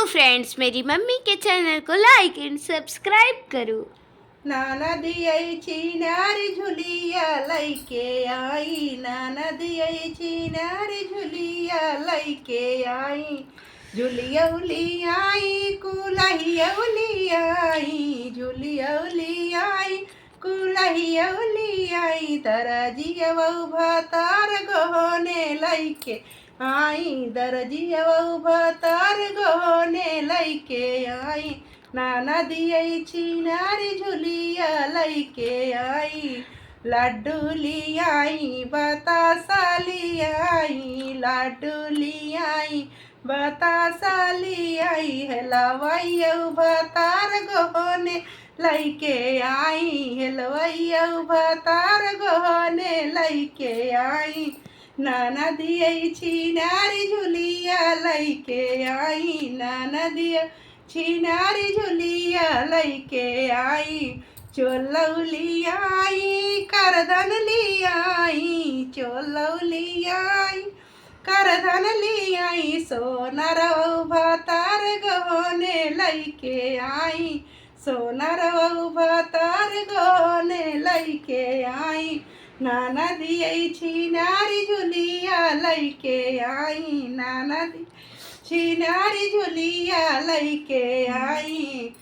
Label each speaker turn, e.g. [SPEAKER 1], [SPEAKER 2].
[SPEAKER 1] Friends, मेरी mummy के channel को लाइक एंड सब्सक्राइब करो।
[SPEAKER 2] नाना दियै छिनारी झुलिया लैके आई, नाना दियै छिनारी झुलिया लैके आई, झुलिया उलियाई कुलहिया उलियाई, झुलिया उलियाई कुलहिया उलियाई, दरजिया भतार गहने लैके आई, दरजिया भतार गहने लैके आई, नाना दियै छिनारी झुलिया लैके आई, लड्डू लियाई बतासा लियाई, लड्डू लियाई बतासा लियाई, हेलवैया भतार गहने लैके आई, हेलवैया भतार गहने लैके आई, नाना दियै छिनारी झुलिया लैके आई, नाना दियै छिनारी झुलिया लैके आई, चोलौलियाई करधन लियाई, चोलौलियाई करधन लियाई, सोनर भतार गहने लैके आई, सोनर भतार गहने लैके आई, नाना दियै छिनारी झुलिया लैके आई, नाना छिनारी झुलिया लैके आई।